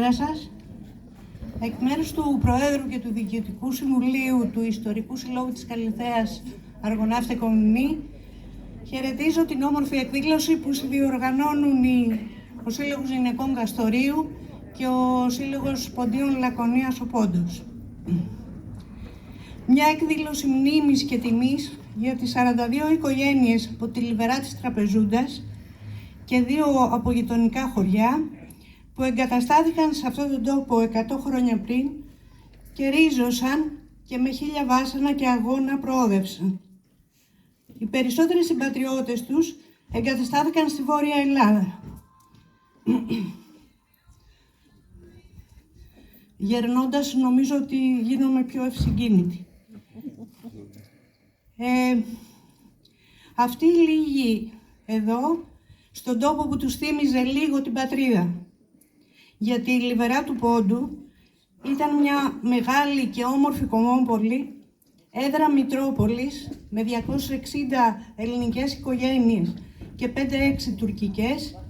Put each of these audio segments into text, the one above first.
Καλησπέρα σας. Εκ μέρους του Προέδρου και του Διοικητικού Συμβουλίου του Ιστορικού Συλλόγου της Καλιθέας Αργοναύτε Κομνηνή, χαιρετίζω την όμορφη εκδήλωση που διοργανώνουν ο Σύλλογος Γυναικών Καστορίου και ο Σύλλογος Ποντίων Λακωνίας ο Πόντος. Μια εκδήλωση μνήμης και τιμής για τις 42 οικογένειες από τη Λιβερά της Τραπεζούντας και 2 από γειτονικά χωριά που εγκαταστάθηκαν σε αυτόν τον τόπο 100 χρόνια πριν και ρίζωσαν και με 1000 βάσανα και αγώνα προόδευσαν. Οι περισσότεροι συμπατριώτες τους εγκαταστάθηκαν στη Βόρεια Ελλάδα. Γερνώντας, νομίζω ότι γίνομαι πιο ευσυγκίνητη. Αυτοί οι λίγοι εδώ, στον τόπο που τους θύμιζε λίγο την πατρίδα. Γιατί η Λιβερά του Πόντου ήταν μια μεγάλη και όμορφη κομμόπολη, έδρα Μητρόπολης, με 260 ελληνικές οικογένειες και 5-6 τουρκικές,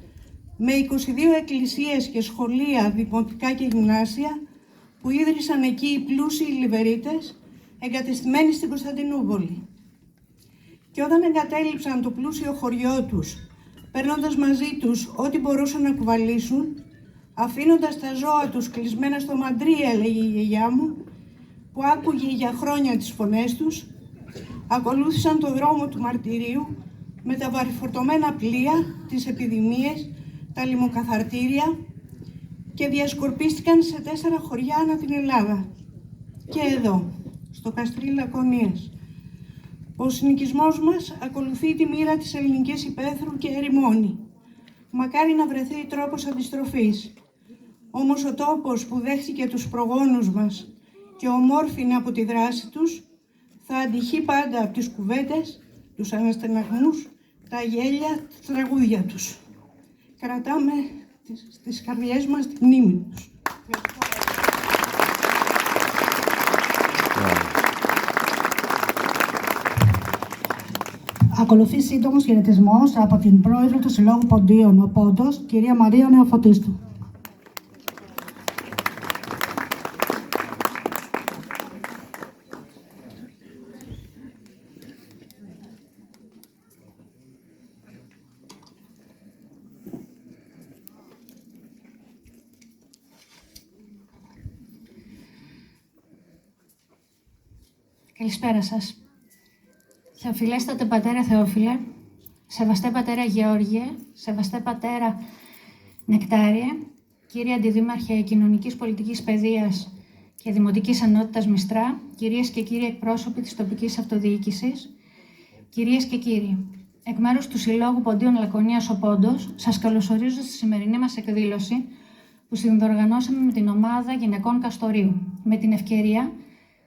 με 22 εκκλησίες και σχολεία, δημοτικά και γυμνάσια, που ίδρυσαν εκεί οι πλούσιοι Λιβερίτες, εγκατεστημένοι στην Κωνσταντινούπολη. Και όταν εγκατέλειψαν το πλούσιο χωριό τους, παίρνοντας μαζί τους ό,τι μπορούσαν να κουβαλήσουν, αφήνοντας τα ζώα τους κλεισμένα στο μαντρί, έλεγε η γιαγιά μου, που άκουγε για χρόνια τις φωνές τους, ακολούθησαν το δρόμο του μαρτυρίου με τα βαρυφορτωμένα πλοία, τις επιδημίες, τα λιμοκαθαρτήρια και διασκορπίστηκαν σε 4 χωριά ανά την Ελλάδα. Και εδώ, στο Καστρί Λακωνίας. Ο συνοικισμός μας ακολουθεί τη μοίρα της ελληνικής υπαίθρου και ερημώνει. Μακάρι να βρεθεί τρόπος αντιστροφής. Όμως ο τόπος που δέχτηκε τους προγόνους μας και ομόρφινε από τη δράση τους, θα αντυχεί πάντα από τις κουβέντες, τους αναστεναγμούς, τα γέλια, τα τραγούδια τους. Κρατάμε στις καρδιές μας τη μνήμη τους. Ακολουθεί σύντομος χαιρετισμός από την πρόεδρο του Συλλόγου Ποντίων ο Πόντος, κυρία Μαρία Νεοφωτίστου. Καλησπέρα σας. Θεοφιλέστατε πατέρα Θεόφιλε, σεβαστέ πατέρα Γεώργιε, σεβαστέ πατέρα Νεκτάριε, κύριε Αντιδήμαρχε Κοινωνικής Πολιτικής Παιδείας και Δημοτικής Ενότητας Μιστρά, κυρίες και κύριοι εκπρόσωποι της τοπικής αυτοδιοίκησης, κυρίες και κύριοι, εκ μέρους του Συλλόγου Ποντίων Λακωνίας ο Πόντος, σας καλωσορίζω στη σημερινή μας εκδήλωση που συνδιοργανώσαμε με την ομάδα Γυναικών Καστορίου. Με την ευκαιρία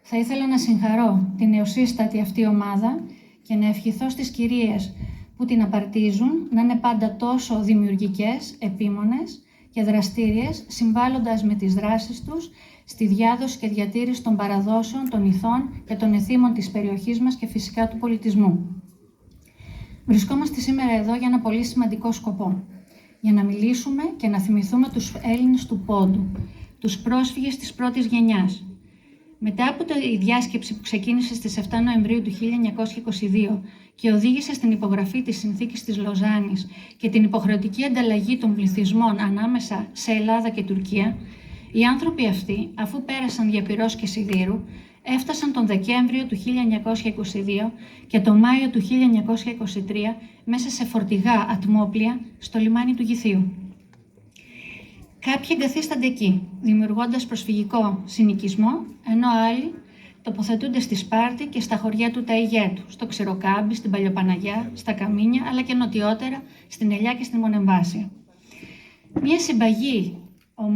θα ήθελα να συγχαρώ την νεοσύστατη αυτή ομάδα και να ευχηθώ στις κυρίες που την απαρτίζουν να είναι πάντα τόσο δημιουργικές, επίμονες και δραστήριες, συμβάλλοντας με τις δράσεις τους στη διάδοση και διατήρηση των παραδόσεων, των ηθών και των εθήμων της περιοχής μας και φυσικά του πολιτισμού. Βρισκόμαστε σήμερα εδώ για ένα πολύ σημαντικό σκοπό, για να μιλήσουμε και να θυμηθούμε τους Έλληνες του Πόντου, τους πρόσφυγες της πρώτης γενιάς. Μετά από τη διάσκεψη που ξεκίνησε στις 7 Νοεμβρίου του 1922 και οδήγησε στην υπογραφή της Συνθήκης της Λοζάνης και την υποχρεωτική ανταλλαγή των πληθυσμών ανάμεσα σε Ελλάδα και Τουρκία, οι άνθρωποι αυτοί, αφού πέρασαν δια πυρός και σιδήρου, έφτασαν τον Δεκέμβριο του 1922 και τον Μάιο του 1923 μέσα σε φορτηγά ατμόπλια στο λιμάνι του Γηθίου. Κάποιοι εγκαθίστανται εκεί, δημιουργώντας προσφυγικό συνοικισμό, ενώ άλλοι τοποθετούνται στη Σπάρτη και στα χωριά του Ταϊγέτου, στο Ξηροκάμπι, στην Παλιοπαναγιά, στα Καμίνια, αλλά και νοτιότερα στην Ελιά και στην Μονεμβάσια. Μια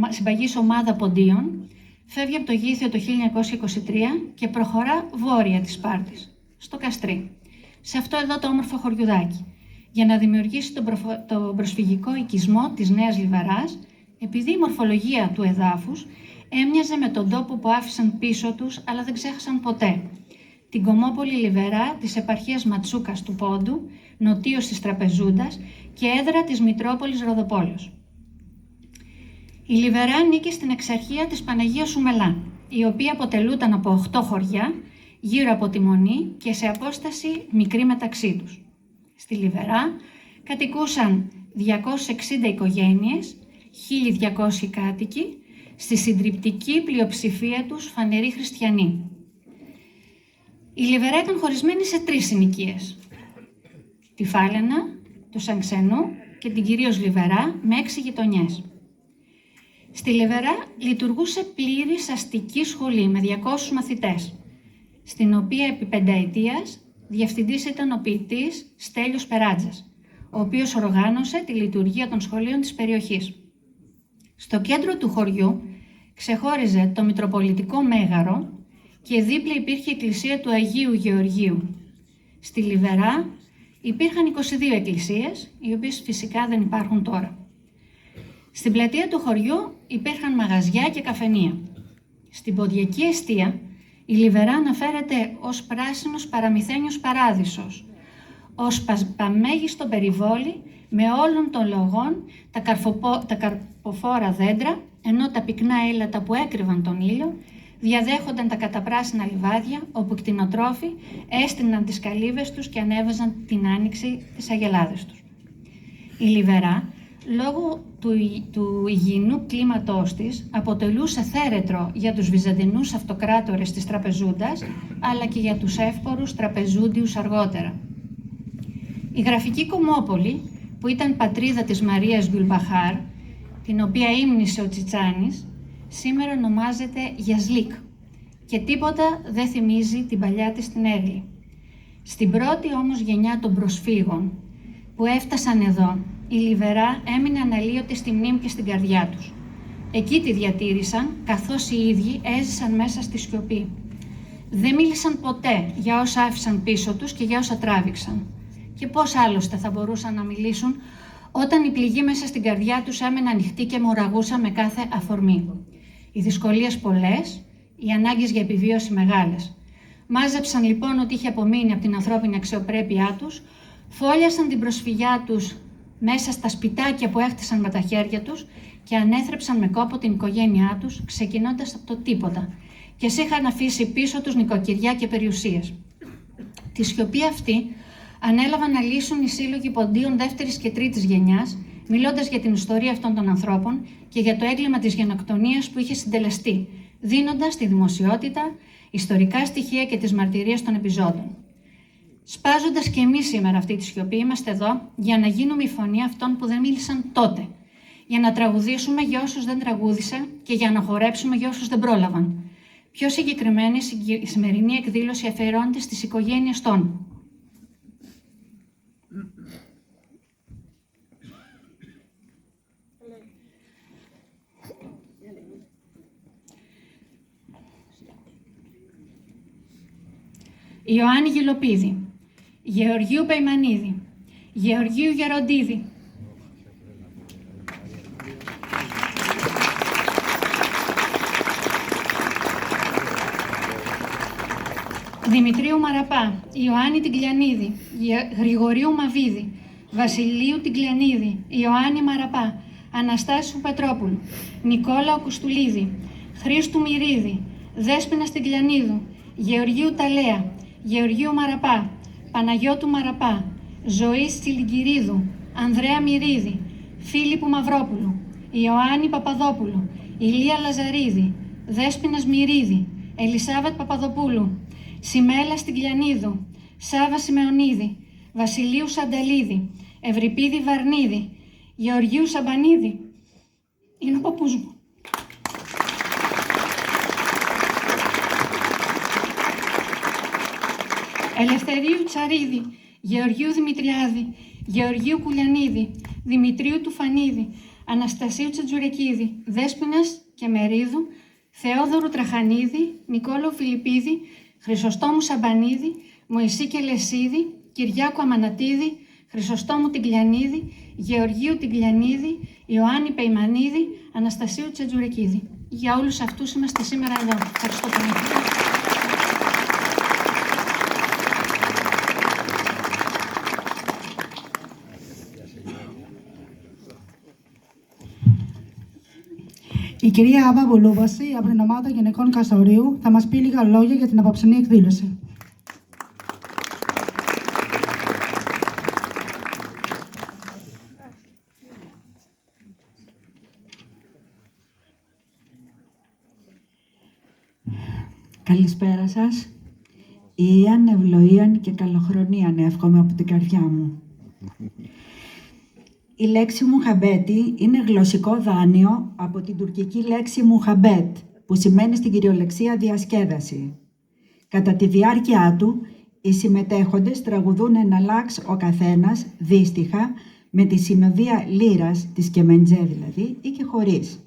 συμπαγής ομάδα ποντίων φεύγει από το Γήθιο το 1923 και προχωρά βόρεια της Σπάρτης, στο Καστρί, σε αυτό εδώ το όμορφο χωριουδάκι, για να δημιουργήσει τον προσφυγικό οικισμό της Νέας Λιβεράς, επειδή η μορφολογία του εδάφους έμοιαζε με τον τόπο που άφησαν πίσω τους, αλλά δεν ξέχασαν ποτέ. Την κομμόπολη Λιβερά της επαρχίας Ματσούκας του Πόντου, νοτίως της Τραπεζούντας και έδρα της Μητρόπολης Ροδοπόλεως. Η Λιβερά ανήκει στην εξαρχία της Παναγίας Σουμελά, η οποία αποτελούταν από 8 χωριά γύρω από τη Μονή και σε απόσταση μικρή μεταξύ τους. Στη Λιβερά κατοικούσαν 260 οικογένειες, 1.200 κάτοικοι, στη συντριπτική πλειοψηφία τους φανεροί χριστιανοί. Η Λιβερά ήταν χωρισμένη σε 3 συνοικίες. Τη Φάλαινα, του Σανξενού και την κυρίως Λιβερά με 6 γειτονιές. Στη Λιβερά λειτουργούσε πλήρης αστική σχολή με 200 μαθητές, στην οποία επί πενταετίας διευθυντής ήταν ο ποιητής Στέλιος Περάτζας, ο οποίος οργάνωσε τη λειτουργία των σχολείων της περιοχής. Στο κέντρο του χωριού ξεχώριζε το Μητροπολιτικό Μέγαρο και δίπλα υπήρχε η εκκλησία του Αγίου Γεωργίου. Στη Λιβερά υπήρχαν 22 εκκλησίες, οι οποίες φυσικά δεν υπάρχουν τώρα. Στην πλατεία του χωριού υπήρχαν μαγαζιά και καφενεία. Στην ποντιακή εστία η Λιβερά αναφέρεται ως πράσινος παραμυθένιος παράδεισος, ως παμέγιστο περιβόλι με όλων των λογών τα καρποφόρα δέντρα, ενώ τα πυκνά ύλατα που έκρυβαν τον ήλιο διαδέχονταν τα καταπράσινα λιβάδια, όπου κτηνοτρόφοι έστειναν τις καλύβες τους και ανέβαζαν την άνοιξη τις αγελάδες τους. Η Λιβερά, λόγω του υγιεινού κλίματός της, αποτελούσε θέρετρο για τους Βυζαντινούς αυτοκράτορες της Τραπεζούντας, αλλά και για τους εύπορους Τραπεζούντιους αργότερα. Η γραφική Κομόπολη, που ήταν πατρίδα της Μαρίας Γκουλμπαχάρ, την οποία ύμνησε ο Τσιτσάνης, σήμερα ονομάζεται Γιασλίκ και τίποτα δεν θυμίζει την παλιά της την Έγλη. Στην πρώτη όμως γενιά των προσφύγων που έφτασαν εδώ, η Λιβερά έμεινε αναλύωτη στη μνήμη και στην καρδιά τους. Εκεί τη διατήρησαν, καθώς οι ίδιοι έζησαν μέσα στη σιωπή. Δεν μίλησαν ποτέ για όσα άφησαν πίσω τους και για όσα τράβηξαν. Και πώς άλλωστε θα μπορούσαν να μιλήσουν όταν η πληγή μέσα στην καρδιά τους έμενε ανοιχτή και μοραγούσα με κάθε αφορμή. Οι δυσκολίες πολλές, οι ανάγκες για επιβίωση μεγάλες. Μάζεψαν λοιπόν ό,τι είχε απομείνει από την ανθρώπινη αξιοπρέπειά τους, φόλιασαν την προσφυγιά τους μέσα στα σπιτάκια που έχτισαν με τα χέρια τους και ανέθρεψαν με κόπο την οικογένειά τους, ξεκινώντας από το τίποτα, και είχαν αφήσει πίσω τους νοικοκυριά και περιουσίες. Τη σιωπή αυτή ανέλαβαν να λύσουν οι σύλλογοι ποντίων δεύτερης και τρίτης γενιάς, μιλώντας για την ιστορία αυτών των ανθρώπων και για το έγκλημα της γενοκτονίας που είχε συντελεστεί, δίνοντας στη δημοσιότητα ιστορικά στοιχεία και τις μαρτυρίες των επιζώντων. Σπάζοντας και εμείς σήμερα αυτή τη σιωπή, είμαστε εδώ για να γίνουμε η φωνή αυτών που δεν μίλησαν τότε, για να τραγουδήσουμε για όσους δεν τραγούδησαν και για να χορέψουμε για όσους δεν πρόλαβαν. Πιο συγκεκριμένη, η σημερινή εκδήλωση αφιερώνεται στις οικογένειες των Ιωάννη Γελοπίδη, Γεωργίου Πεϊμανίδη, Γεωργίου Γεροντίδη, Δημητρίου Μαραπά, Ιωάννη Τιγκλιανίδη, Γρηγορίου Μαβίδη, Βασιλείου Τιγκλιανίδη, Ιωάννη Μαραπά, Αναστάσιου Πετρόπουλου, Νικόλαου Κουστουλίδη, Χρήστου Μυρίδη, Δέσποινα Τιγκλιανίδου, Γεωργίου Ταλέα, Γεωργίου Μαραπά, Παναγιώτου Μαραπά, Ζωής Τσιλιγκυρίδου, Ανδρέα Μυρίδη, Φίλιππου Μαυρόπουλου, Ιωάννη Παπαδόπουλου, Ηλία Λαζαρίδη, Δέσποινας Μυρίδη, Ελισάβετ Παπαδοπούλου, Σιμέλα Στιγκλιανίδου, Σάβα Σιμεωνίδη, Βασιλείου Σανταλίδη, Ευρυπίδη Βαρνίδη, Γεωργίου Σαμπανίδη. Είναι ο παππούς μου. Ελευθερίου Τσαρίδη, Γεωργίου Δημητριάδη, Γεωργίου Κουλιανίδη, Δημητρίου Τουφανίδη, Αναστασίου Τσατζουρεκίδη, Δέσποινας Κεμερίδου, Θεόδωρου Τραχανίδη, Νικόλαου Φιλιππίδη, Χρυσοστόμου Σαμπανίδη, Μωυσή Κελεσίδη, Κυριάκου Αμανατίδη, Χρυσοστόμου Τιγκλιανίδη, Γεωργίου Τιγκλιανίδη, Ιωάννη Πεϊμανίδη, Αναστασίου Τσατζουρεκίδη. Για όλους αυτούς είμαστε σήμερα εδώ. Ευχαριστώ πολύ. Η κυρία Άβα Βουλούβαση από την ομάδα Γυναικών Καστορίου θα μας πει λίγα λόγια για την απόψινή εκδήλωση. Καλησπέρα σας. Ιαν, ευλογίαν και καλοχρονίαν εύχομαι από την καρδιά μου. Η λέξη μουχαμπέτη είναι γλωσσικό δάνειο από την τουρκική λέξη μουχαμπέτ, που σημαίνει στην κυριολεξία διασκέδαση. Κατά τη διάρκεια του, οι συμμετέχοντες τραγουδούν εναλλάξ ο καθένας, δύστιχα, με τη συνοδεία λύρας, της κεμεντζέ δηλαδή, ή και χωρίς.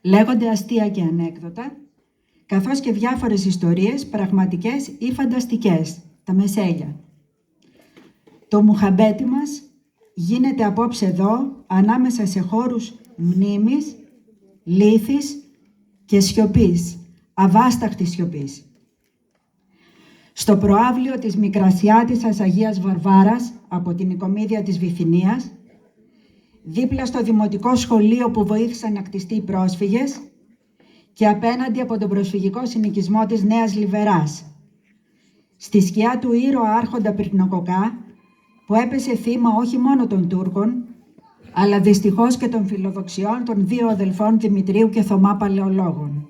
Λέγονται αστεία και ανέκδοτα, καθώς και διάφορες ιστορίες, πραγματικές ή φανταστικές, τα μεσέλια. Το μουχαμπέτι μας γίνεται απόψε εδώ, ανάμεσα σε χώρους μνήμης, λύθης και σιωπής, αβάσταχτης σιωπής. Στο προαύλιο της Μικρασιάτισσας Αγίας Βαρβάρας, από την Οικομίδια της Βυθινίας, δίπλα στο Δημοτικό Σχολείο που βοήθησαν να κτιστεί οι πρόσφυγες και απέναντι από τον προσφυγικό συνοικισμό της Νέας Λιβεράς, στη σκιά του ήρωα άρχοντα Πυρνοκοκά, που έπεσε θύμα όχι μόνο των Τούρκων, αλλά δυστυχώς και των φιλοδοξιών των δύο αδελφών Δημητρίου και Θωμά Παλαιολόγων.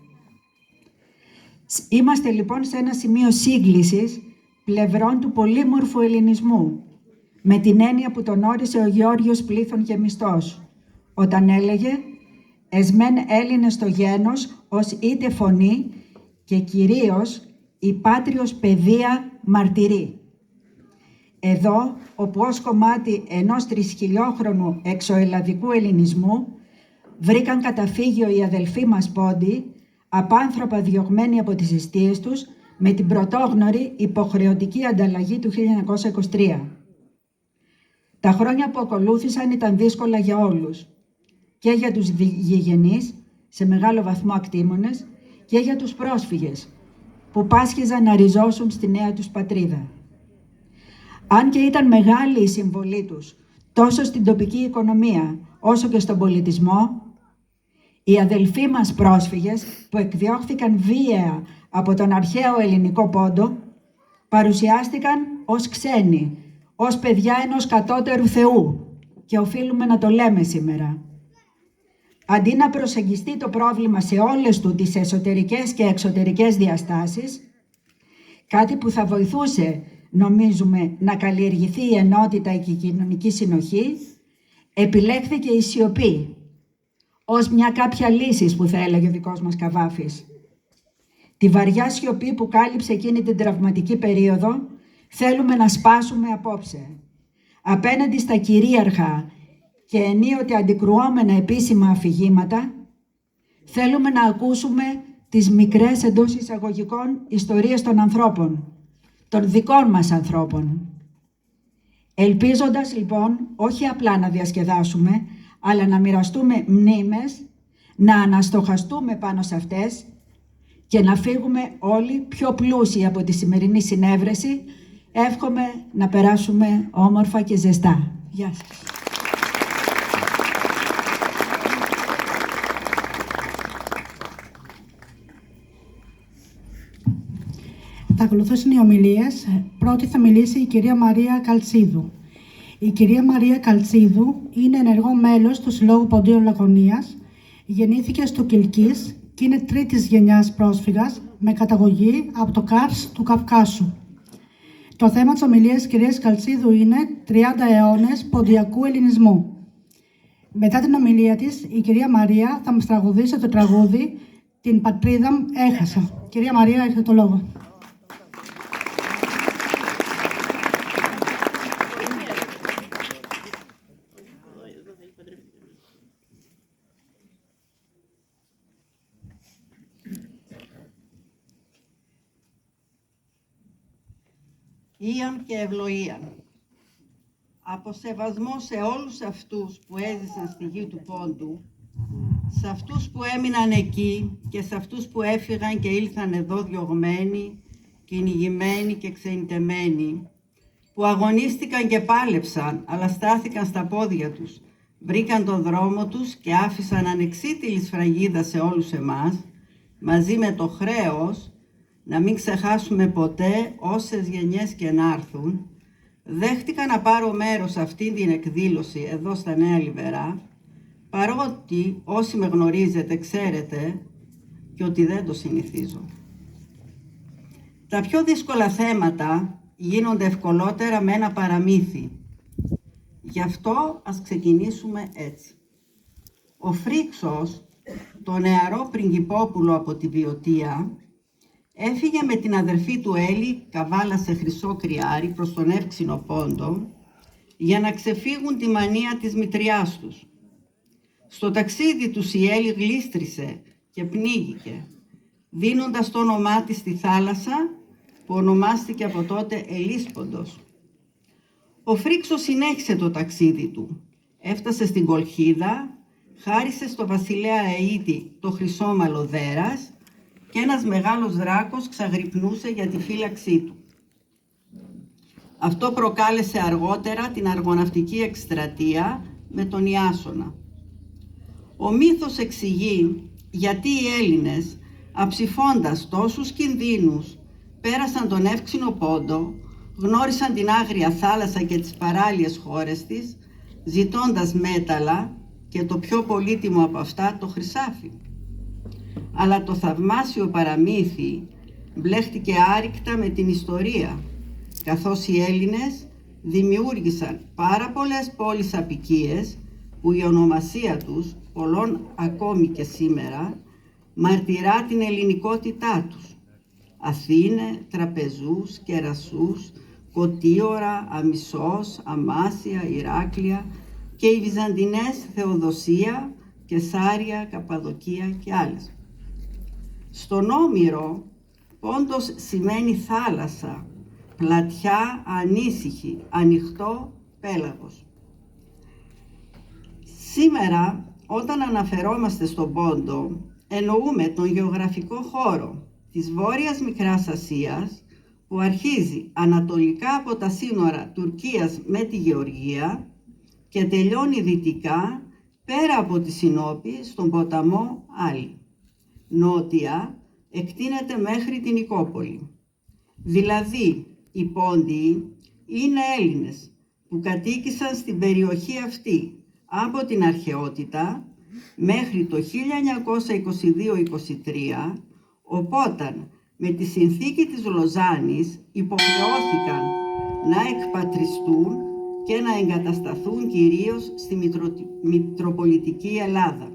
Είμαστε λοιπόν σε ένα σημείο σύγκλησης πλευρών του πολύμορφου ελληνισμού, με την έννοια που τον όρισε ο Γεώργιος Πλήθων Γεμιστός, όταν έλεγε «Εσμέν Έλληνες το γένος ως είτε φωνή και κυρίως η πάτριος παιδεία μαρτυρεί». Εδώ, όπου ως κομμάτι ενός τρισχιλιόχρονου εξωελλαδικού ελληνισμού βρήκαν καταφύγιο οι αδελφοί μας πόντοι, απάνθρωπα διωγμένοι από τις αιστείες τους, με την πρωτόγνωρη υποχρεωτική ανταλλαγή του 1923. Τα χρόνια που ακολούθησαν ήταν δύσκολα για όλους, και για τους γηγενείς, σε μεγάλο βαθμό ακτήμονες, και για τους πρόσφυγες, που πάσχιζαν να ριζώσουν στη νέα τους πατρίδα. Αν και ήταν μεγάλη η συμβολή τους, τόσο στην τοπική οικονομία, όσο και στον πολιτισμό, οι αδελφοί μας πρόσφυγες, που εκδιώχθηκαν βίαια από τον αρχαίο ελληνικό πόντο, παρουσιάστηκαν ως ξένοι, ως παιδιά ενός κατώτερου θεού, και οφείλουμε να το λέμε σήμερα. Αντί να προσεγγιστεί το πρόβλημα σε όλες του τις εσωτερικές και εξωτερικές διαστάσεις, κάτι που θα βοηθούσε, νομίζουμε, να καλλιεργηθεί η ενότητα και η κοινωνική συνοχή, επιλέχθηκε η σιωπή, ως μια κάποια λύση που θα έλεγε ο δικός μας Καβάφης. Τη βαριά σιωπή που κάλυψε εκείνη την τραυματική περίοδο, θέλουμε να σπάσουμε απόψε. Απέναντι στα κυρίαρχα και ενίοτε αντικρουόμενα επίσημα αφηγήματα, θέλουμε να ακούσουμε τις μικρές εντός εισαγωγικών ιστορίες των ανθρώπων, των δικών μας ανθρώπων. Ελπίζοντας λοιπόν όχι απλά να διασκεδάσουμε, αλλά να μοιραστούμε μνήμες, να αναστοχαστούμε πάνω σε αυτές και να φύγουμε όλοι πιο πλούσιοι από τη σημερινή συνέβρεση. Εύχομαι να περάσουμε όμορφα και ζεστά. Γεια σας. Θα ακολουθήσουν οι ομιλίες. Πρώτη θα μιλήσει η κυρία Μαρία Καλτσίδου. Η κυρία Μαρία Καλτσίδου είναι ενεργό μέλος του Συλλόγου Ποντίων Λακωνίας. Γεννήθηκε στο Κιλκής και είναι τρίτης γενιάς πρόσφυγας με καταγωγή από το Κάρς του Καυκάσου. Το θέμα της ομιλίας της κυρίας Καλτσίδου είναι 30 αιώνες ποντιακού ελληνισμού. Μετά την ομιλία της, η κυρία Μαρία θα μας τραγουδήσει το τραγούδι «Την πατρίδα μου έχασα». Κυρία Μαρία, έχετε το λόγο. Ιαν και ευλογίαν. Από σεβασμό σε όλους αυτούς που έζησαν στη γη του Πόντου, σε αυτούς που έμειναν εκεί και σε αυτούς που έφυγαν και ήλθαν εδώ διωγμένοι, κυνηγημένοι και ξενιτεμένοι, που αγωνίστηκαν και πάλεψαν, αλλά στάθηκαν στα πόδια τους, βρήκαν τον δρόμο τους και άφησαν ανεξίτηλη σφραγίδα σε όλους εμάς, μαζί με το χρέος να μην ξεχάσουμε ποτέ όσες γενιές και να έρθουν, δέχτηκα να πάρω μέρος σε αυτήν την εκδήλωση εδώ στα Νέα Λιβερά, παρότι όσοι με γνωρίζετε ξέρετε και ότι δεν το συνηθίζω. Τα πιο δύσκολα θέματα γίνονται ευκολότερα με ένα παραμύθι. Γι' αυτό ας ξεκινήσουμε έτσι. Ο Φρίξος, το νεαρό πριγκιπόπουλο από τη Βιωτία, έφυγε με την αδερφή του Έλλη καβάλα σε χρυσό κρυάρι προς τον Εύξηνο Πόντο για να ξεφύγουν τη μανία της μητριάς τους. Στο ταξίδι τους η Έλλη γλίστρισε και πνίγηκε, δίνοντας το όνομά της στη θάλασσα που ονομάστηκε από τότε Ελίσποντος. Ο Φρίξος συνέχισε το ταξίδι του. Έφτασε στην Κολχίδα, χάρισε στο βασιλέα Αΐτη το χρυσόμαλο δέρας και ένας μεγάλος δράκος ξαγρυπνούσε για τη φύλαξή του. Αυτό προκάλεσε αργότερα την αργοναυτική εκστρατεία με τον Ιάσονα. Ο μύθος εξηγεί γιατί οι Έλληνες, αψηφώντας τόσους κινδύνους, πέρασαν τον Εύξηνο Πόντο, γνώρισαν την άγρια θάλασσα και τις παράλιες χώρες της, ζητώντας μέταλλα και το πιο πολύτιμο από αυτά το χρυσάφι. Αλλά το θαυμάσιο παραμύθι μπλέχτηκε άρρηκτα με την ιστορία, καθώς οι Έλληνες δημιούργησαν πάρα πολλές πόλεις αποικίες που η ονομασία τους, πολλών ακόμη και σήμερα, μαρτυρά την ελληνικότητά τους. Αθήνε, Τραπεζούς, Κερασούς, Κωτίωρα, Αμισός, Αμάσια, Ηράκλεια και οι Βυζαντινές Θεοδοσία, Κεσάρια, Καπαδοκία και άλλες. Στον Όμηρο, Πόντος σημαίνει θάλασσα, πλατιά, ανήσυχη, ανοιχτό πέλαγος. Σήμερα, όταν αναφερόμαστε στον Πόντο, εννοούμε τον γεωγραφικό χώρο της Βόρειας Μικράς Ασίας, που αρχίζει ανατολικά από τα σύνορα Τουρκίας με τη Γεωργία και τελειώνει δυτικά πέρα από τη Συνόπη στον ποταμό Άλλη. Νότια εκτείνεται μέχρι την Νικόπολη. Δηλαδή, οι Πόντιοι είναι Έλληνες που κατοίκησαν στην περιοχή αυτή από την αρχαιότητα μέχρι το 1922-23, οπότε με τη συνθήκη της Λοζάνης υποχρεώθηκαν να εκπατριστούν και να εγκατασταθούν κυρίως στη Μητροπολιτική Ελλάδα.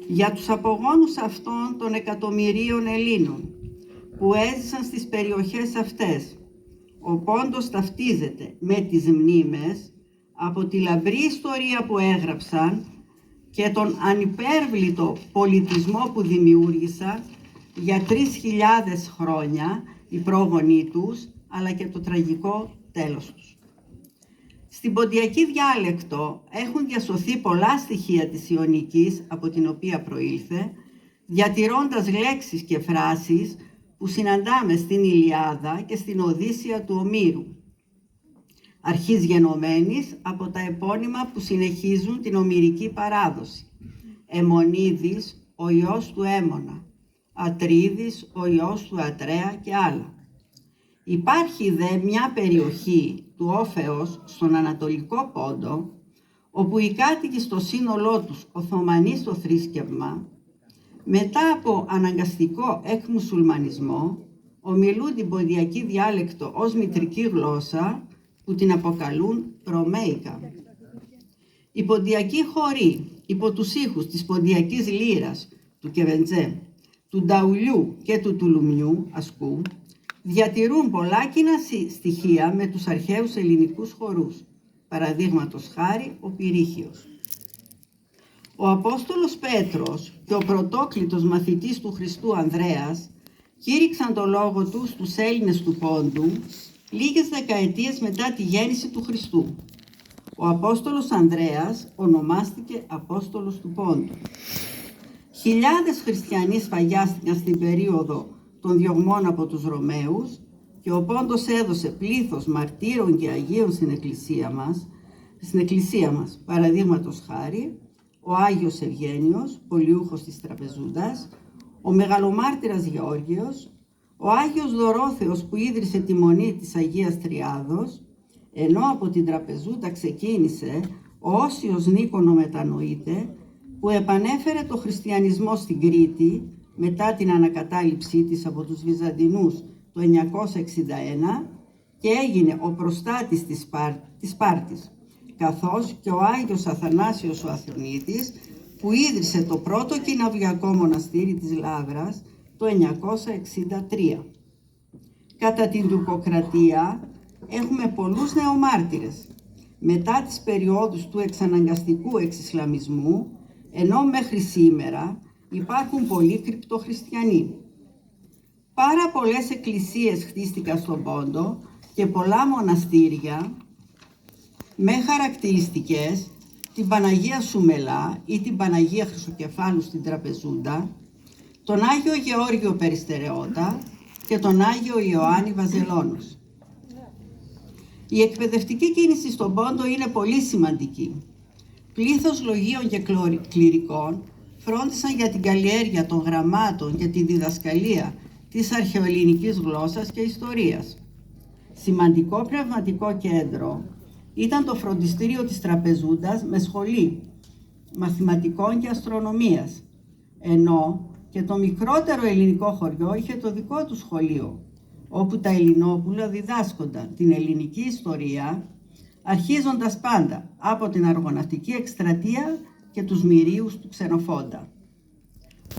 Για τους απογόνους αυτών των εκατομμυρίων Ελλήνων που έζησαν στις περιοχές αυτές, ο Πόντος ταυτίζεται με τις μνήμες από τη λαμπρή ιστορία που έγραψαν και τον ανυπέρβλητο πολιτισμό που δημιούργησαν για 3.000 χρόνια οι πρόγονοί τους, αλλά και το τραγικό τέλος τους. Στην ποντιακή διάλεκτο έχουν διασωθεί πολλά στοιχεία της Ιωνικής από την οποία προήλθε, διατηρώντας λέξεις και φράσεις που συναντάμε στην Ηλιάδα και στην Οδύσσεια του Ομήρου, αρχής γενομένης από τα επώνυμα που συνεχίζουν την ομηρική παράδοση. Αιμονίδης, ο ιός του Έμονα, Ατρίδης, ο ιός του Ατρέα και άλλα. Υπάρχει δε μια περιοχή του Όφεως στον Ανατολικό Πόντο, όπου οι κάτοικοι στο σύνολό τους Οθωμανοί στο θρήσκευμα, μετά από αναγκαστικό εκμουσουλμανισμό, ομιλούν την ποντιακή διάλεκτο ως μητρική γλώσσα που την αποκαλούν Ρωμαίικα. Οι ποντιακοί χωροί υπό τους ήχους της ποντιακής λύρας, του Κεβεντζέ, του Νταουλιού και του Τουλουμιού ασκού, διατηρούν πολλά κοινά στοιχεία με τους αρχαίους ελληνικούς χορούς, παραδείγματος χάρη ο Πυρίχιος. Ο Απόστολος Πέτρος και ο πρωτόκλητος μαθητής του Χριστού Ανδρέας κήρυξαν το λόγο του στους Έλληνες του Πόντου λίγες δεκαετίες μετά τη γέννηση του Χριστού. Ο Απόστολος Ανδρέας ονομάστηκε Απόστολος του Πόντου. Χιλιάδες χριστιανοί σφαγιάστηκαν στην περίοδο των διωγμών από τους Ρωμαίους και ο Πόντος έδωσε πλήθος μαρτύρων και Αγίων στην Εκκλησία μας, στην εκκλησία μας. Παραδείγματος χάρη, ο Άγιος Ευγένιος, πολιούχος της Τραπεζούντας, ο Μεγαλομάρτυρας Γεώργιος, ο Άγιος Δωρόθεος που ίδρυσε τη Μονή της Αγίας Τριάδος, ενώ από την Τραπεζούντα ξεκίνησε ο Όσιος Νίκονο Μετανοείται, που επανέφερε το χριστιανισμό στην Κρήτη μετά την ανακατάληψή της από τους Βυζαντινούς το 961 και έγινε ο προστάτης της Σπάρτης, καθώς και ο Άγιος Αθανάσιος ο Αθωνίτης, που ίδρυσε το πρώτο κοιναβιακό μοναστήρι της Λάβρας το 963. Κατά την τουρκοκρατία έχουμε πολλούς νεομάρτυρες. Μετά τις περιόδους του εξαναγκαστικού εξισλαμισμού, ενώ μέχρι σήμερα υπάρχουν πολλοί κρυπτοχριστιανοί. Πάρα πολλές εκκλησίες χτίστηκαν στον Πόντο και πολλά μοναστήρια με χαρακτηριστικές την Παναγία Σουμελά ή την Παναγία Χρυσοκεφάλου στην Τραπεζούντα, τον Άγιο Γεώργιο Περιστερεώτα και τον Άγιο Ιωάννη Βαζελώνος. Η εκπαιδευτική κίνηση στον Πόντο είναι πολύ σημαντική. Πλήθος λογίων και κληρικών φρόντισαν για την καλλιέργεια των γραμμάτων και τη διδασκαλία της αρχαιοελληνικής γλώσσας και ιστορίας. Σημαντικό πνευματικό κέντρο ήταν το φροντιστήριο της Τραπεζούντας με σχολή μαθηματικών και αστρονομίας, ενώ και το μικρότερο ελληνικό χωριό είχε το δικό του σχολείο, όπου τα Ελληνόπουλα διδάσκονταν την ελληνική ιστορία, αρχίζοντας πάντα από την αργοναυτική εκστρατεία και τους μυρίους του Ξενοφόντα.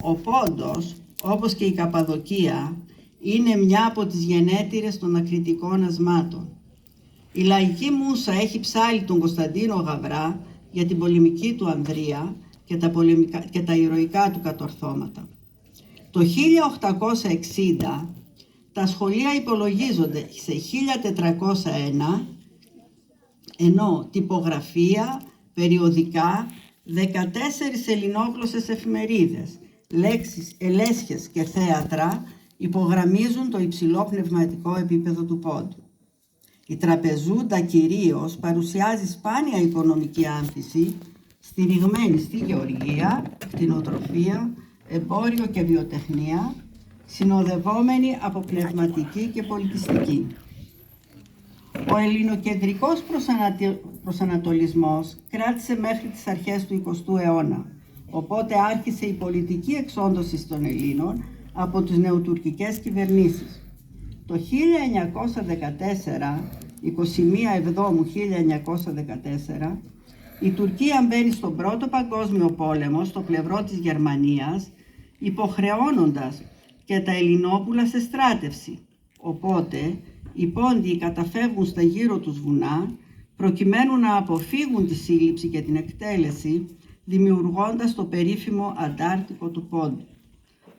Ο Πόντος, όπως και η Καπαδοκία, είναι μια από τις γενέτειρες των ακριτικών ασμάτων. Η λαϊκή μούσα έχει ψάλει τον Κωνσταντίνο Γαβρά για την πολεμική του Ανδρεία και τα ηρωικά του κατορθώματα. Το 1860 τα σχολεία υπολογίζονται σε 1401, ενώ τυπογραφία, περιοδικά, 14 ελληνόγλωσσες εφημερίδες, λέξεις, ελέσχες και θέατρα υπογραμμίζουν το υψηλό πνευματικό επίπεδο του Πόντου. Η Τραπεζούντα κυρίως παρουσιάζει σπάνια οικονομική άνθηση, στηριγμένη στη γεωργία, κτηνοτροφία, εμπόριο και βιοτεχνία, συνοδευόμενη από πνευματική και πολιτιστική. Ο ελληνοκεντρικός προσανατολισμός κράτησε μέχρι τις αρχές του 20ου αιώνα, οπότε άρχισε η πολιτική εξόντωση των Ελλήνων από τις νεοτουρκικές κυβερνήσεις. Το 1914, 21 Εβδόμου 1914, η Τουρκία μπαίνει στον Πρώτο Παγκόσμιο Πόλεμο στο πλευρό της Γερμανίας, υποχρεώνοντας και τα Ελληνόπουλα σε στράτευση. Οπότε, οι Πόντιοι καταφεύγουν στα γύρω τους βουνά, προκειμένου να αποφύγουν τη σύλληψη και την εκτέλεση, δημιουργώντας το περίφημο Αντάρτικο του Πόντου.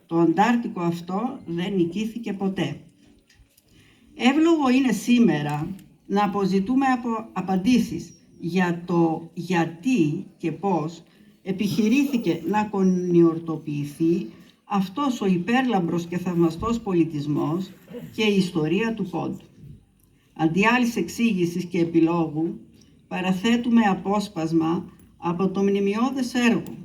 Το Αντάρτικο αυτό δεν νικήθηκε ποτέ. Εύλογο είναι σήμερα να αποζητούμε απαντήσεις για το γιατί και πώς επιχειρήθηκε να κονιορτοποιηθεί αυτός ο υπέρλαμπρος και θαυμαστός πολιτισμός και η ιστορία του Πόντου. Αντί άλλης εξήγησης και επιλόγου, παραθέτουμε απόσπασμα από το μνημειώδες έργο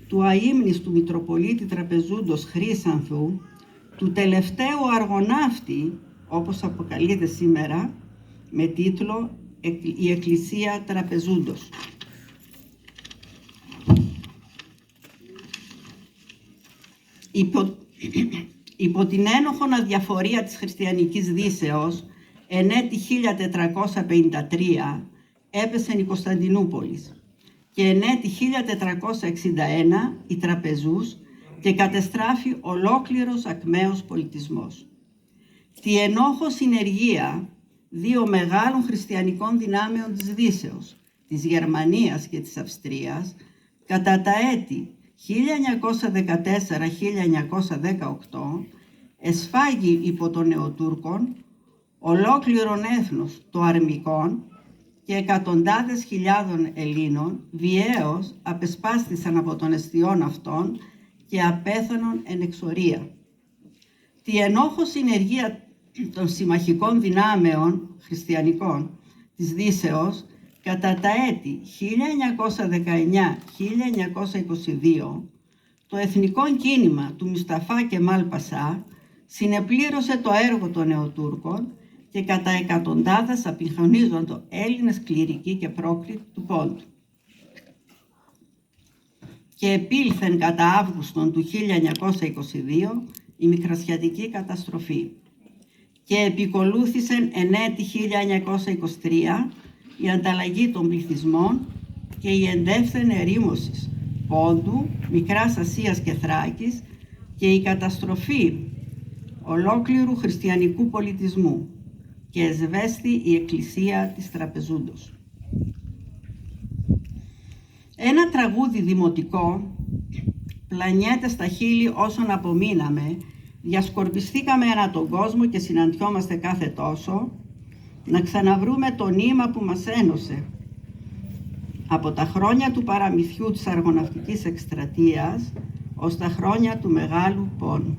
του αείμνηστου Μητροπολίτη Τραπεζούντος Χρύσανθου, του τελευταίου αργοναύτη, όπως αποκαλείται σήμερα, με τίτλο «Η Εκκλησία Τραπεζούντος». Υπό την ένοχον αδιαφορία της χριστιανικής δύσεως, εν έτη 1453 έπεσε η Κωνσταντινούπολης και εν έτη 1461 η Τραπεζούς και κατεστράφη ολόκληρος ακμαίος πολιτισμός. Τη ενόχω συνεργία δύο μεγάλων χριστιανικών δυνάμεων της Δύσεως, της Γερμανίας και της Αυστρίας, κατά τα έτη 1914-1918 εσφάγει υπό των Νεοτούρκων ολόκληρον έθνος το αρμικών και εκατοντάδες χιλιάδων Ελλήνων βιαίως απεσπάστησαν από των εστιών αυτών και απέθανον εν εξορία. Τη ενόχω συνεργία των συμμαχικών δυνάμεων χριστιανικών της Δύσεως Κατά τα έτη 1919-1922, το εθνικό κίνημα του Μουσταφά Κεμάλ Πασά συνεπλήρωσε το έργο των Νεοτούρκων και κατά εκατοντάδες απεικονίζονται Έλληνες κληρικοί και πρόκλητοι του Πόντου. Και επήλθεν κατά Αύγουστον του 1922 η Μικρασιατική καταστροφή και επικολούθησεν εν έτη 1923 η ανταλλαγή των πληθυσμών και η εντεύθεν ερήμωσης Πόντου, Μικράς Ασίας και Θράκης και η καταστροφή ολόκληρου χριστιανικού πολιτισμού και εσβέστη η εκκλησία της Τραπεζούντος. Ένα τραγούδι δημοτικό πλανιέται στα χείλη όσων απομείναμε, διασκορπιστήκαμε ανά τον κόσμο και συναντιόμαστε κάθε τόσο, να ξαναβρούμε το νήμα που μας ένωσε από τα χρόνια του παραμυθιού της αργοναυτικής εκστρατείας ως τα χρόνια του μεγάλου πόνου.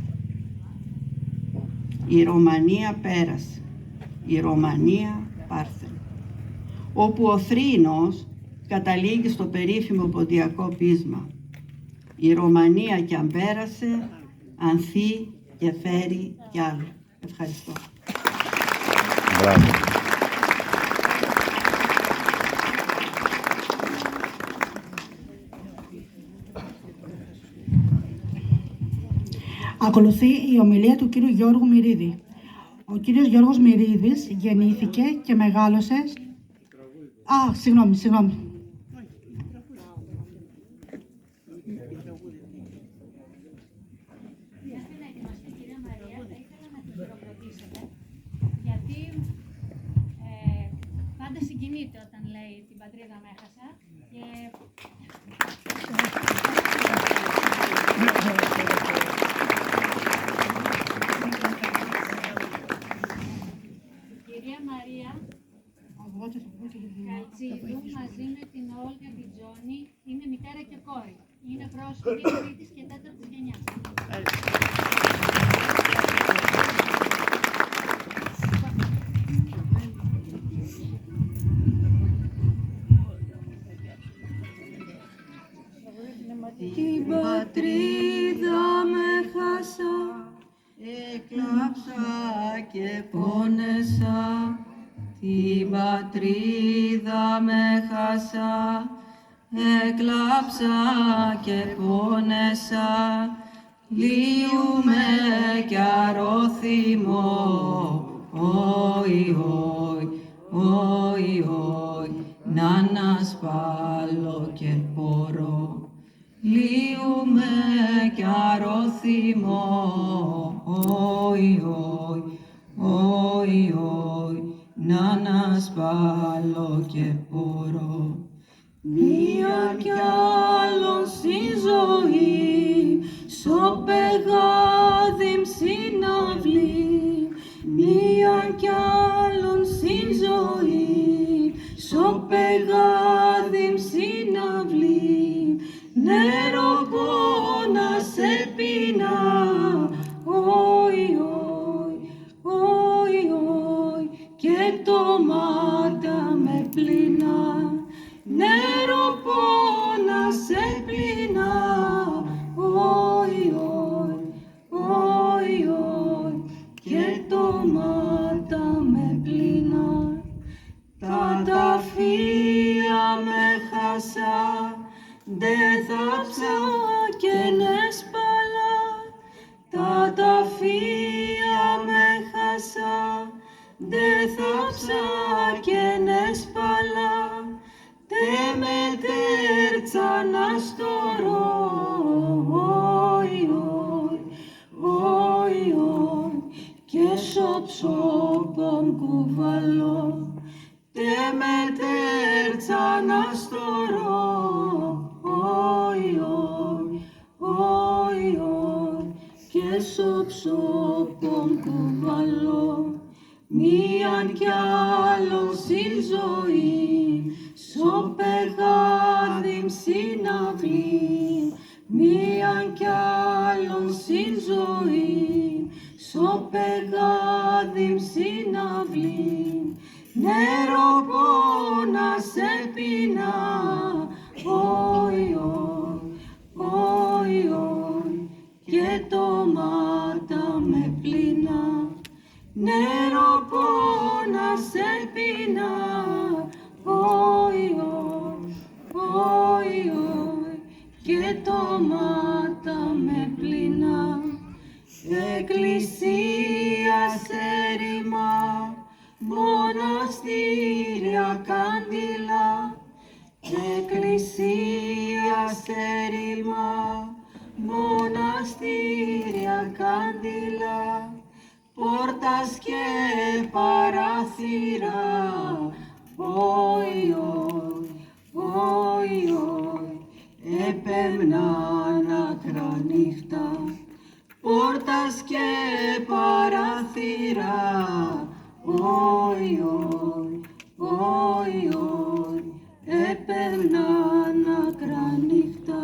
Η Ρωμανία πέρασε, η Ρωμανία πάρθε, όπου ο θρήνος καταλήγει στο περίφημο ποντιακό πείσμα. Η Ρωμανία κι αν πέρασε, ανθεί και φέρει κι άλλο. Ευχαριστώ. Μπράβο. Ακολουθεί η ομιλία του κύριου Γιώργου Μυρίδη. Ο κύριος Γιώργος Μυρίδης γεννήθηκε και μεγάλωσε... Συγγνώμη. Γιατί πάντα συγκινείται όταν λέει την πατρίδα με έχασα και... Η κυρία Μαρία Καλτσίδου μαζί με την Όλγα την Τζόνη είναι μητέρα και κόρη. Είναι πρόσφυγη τρίτης και τέταρτης γενιάς. Την πατρίδα με χάσα, έκλαψα και πόνεσα. Την πατρίδα με χάσα, έκλαψα και πόνεσα. Λύουμε κι αρώθυμο, όι, όι, όι, όι, να ανασπάλω και μπορώ. Λύουμε κι αρώθυμο, όι, όι, όι, όι, να ανασπάλω και μπορώ. Μία κι άλλον στη ζωή, σο πεγάδιμ συναυλή. Μία κι άλλον στη ζωή, σο πεγάδιμ συναυλή. Νερό πόνα σε πείνα, όι, όι, όι, όι, και το μάτα με πλήνα. Νερό πόνα σε πείνα, όι, όι, όι, όι, και το μάτα με πλήνα. Τα ταφεία με χάσα, δε θάψα και νεσπαλά. Τα ταφεία με χάσα, δε θάψα και νεσπαλά. Τε με τέρτσα να στορώ, όι, όι, όι, όι, και σοψόπον κουβαλώ. Τε με τέρτσα να στορώ, όι, όι, όι, όι, και σοψόπον κουβαλώ. Μίαν κι άλλον στην ζωή, σο πεγάδιμ συναυλή. Μίαν κι άλλον στην ζωή, σο πεγάδιμ συναυλή. Νερό πόνα σε πλήνα, όι, όι, όι, και το μάτα με πλήνα. Εκκλησία σέρημα, μοναστήρια κάντιλα. Εκκλησία σέρημα, μοναστήρια κάντιλα. Πόρτας και παράθυρα, όι, όι, όι, όι, έπαιρναν άκρα νύχτα. Πόρτας και παράθυρα, όι, όι, όι, όι, έπαιρναν άκρα νύχτα.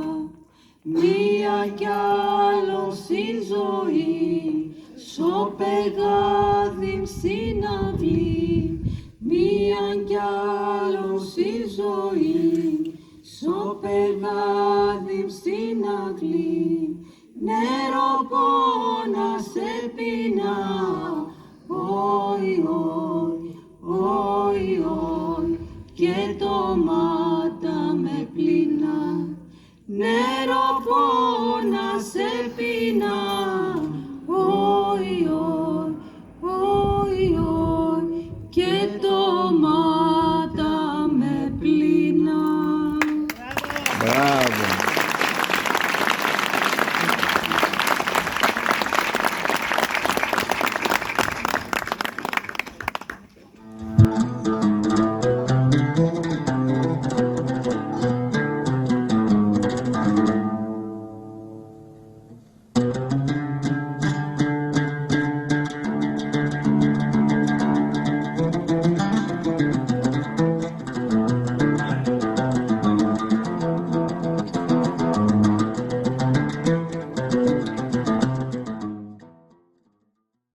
Μία κι άλλο στην ζωή, σο πεγάδιν στην αυλή. Μία κι άλλο στην ζωή, σο πεγάδιν στην αυλή. Νερό πόνα σε πεινά, όι, όι, όι, όι, και το μάτα με πλήνα.